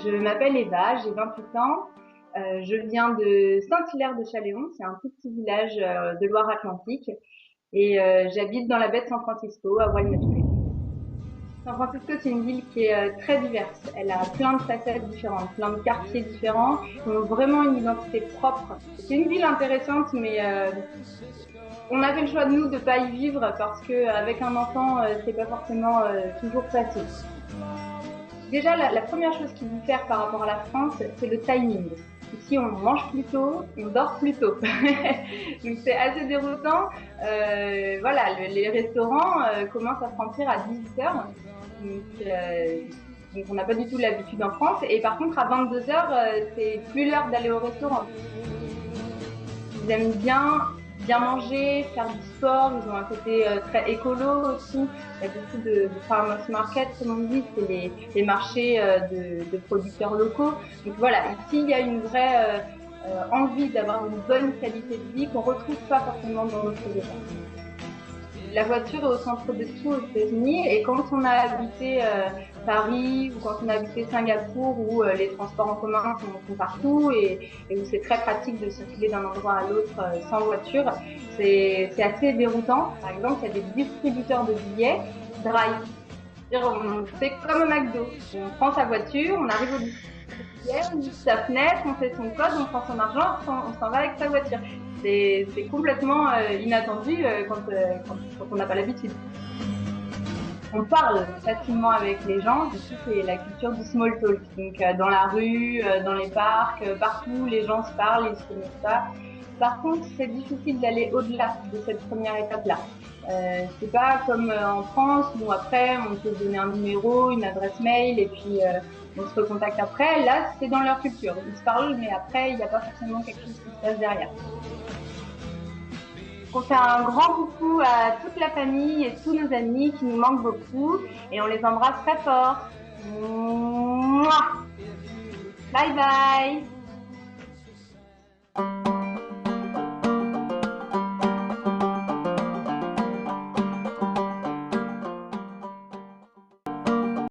Je m'appelle Eva, j'ai 28 ans. Je viens de Saint-Hilaire-de-Chaléon, c'est un tout petit village de Loire-Atlantique. Et j'habite dans la baie de San Francisco, à Walnut Creek. San Francisco, c'est une ville qui est très diverse. Elle a plein de facettes différentes, plein de quartiers différents, qui ont vraiment une identité propre. C'est une ville intéressante, mais on a fait le choix de nous de pas y vivre parce que avec un enfant, c'est pas forcément toujours facile. Déjà, la première chose qui diffère par rapport à la France, c'est le timing. Ici, on mange plus tôt, on dort plus tôt. Donc c'est assez déroutant. Voilà, les restaurants commencent à se remplir à 18h. Donc on n'a pas du tout l'habitude en France. Et par contre, à 22h, c'est plus l'heure d'aller au restaurant. Ils aiment bien manger, faire du sport. Ils ont un côté très écolo aussi. Il y a beaucoup de farmers market, comme on dit, c'est les marchés de producteurs locaux. Donc voilà, ici il y a une vraie envie d'avoir une bonne qualité de vie qu'on retrouve pas forcément dans d'autres États. La voiture est au centre de tout aux États-Unis et quand on a habité Paris ou quand on a habité Singapour où les transports en commun sont partout et où c'est très pratique de circuler d'un endroit à l'autre sans voiture, c'est assez déroutant. Par exemple, il y a des distributeurs de billets drive. On fait comme un McDo. On prend sa voiture, on arrive au billets, on ouvre sa fenêtre, on fait son code, on prend son argent, on s'en va avec sa voiture. C'est complètement inattendu quand on n'a pas l'habitude. On parle facilement avec les gens, du coup c'est la culture du small talk. Donc dans la rue, dans les parcs, partout les gens se parlent, ils se connaissent pas. Par contre, c'est difficile d'aller au-delà de cette première étape-là. C'est pas comme en France où après on peut donner un numéro, une adresse mail et puis on se recontacte après. Là, c'est dans leur culture. Ils se parlent, mais après il n'y a pas forcément quelque chose qui se passe derrière. On fait un grand coucou à toute la famille et tous nos amis qui nous manquent beaucoup et on les embrasse très fort. Mouah. Bye bye.